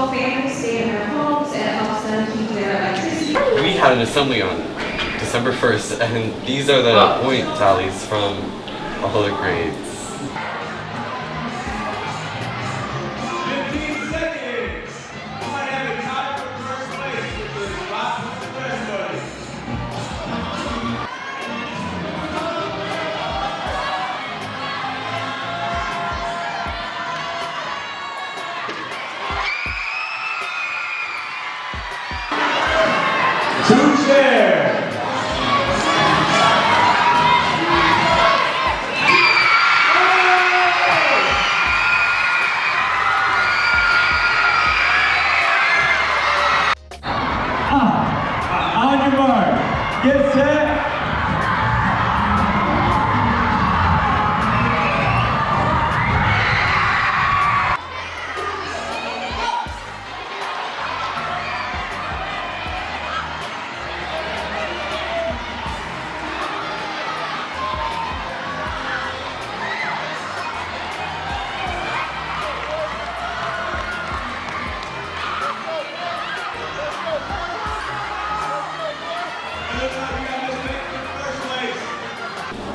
help families stay in their homes and it helps them keep their electricity. We had an assembly on December 1st, and these are the point tallies from all the grades. 15 seconds. You might have a tie for first place with the last express buddy. Two shares. On your mark, get set.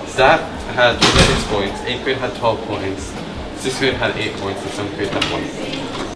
Staff had 6 points, 8th grade had 12 points, 6th grade had 8 points, and 7th grade had 1 point.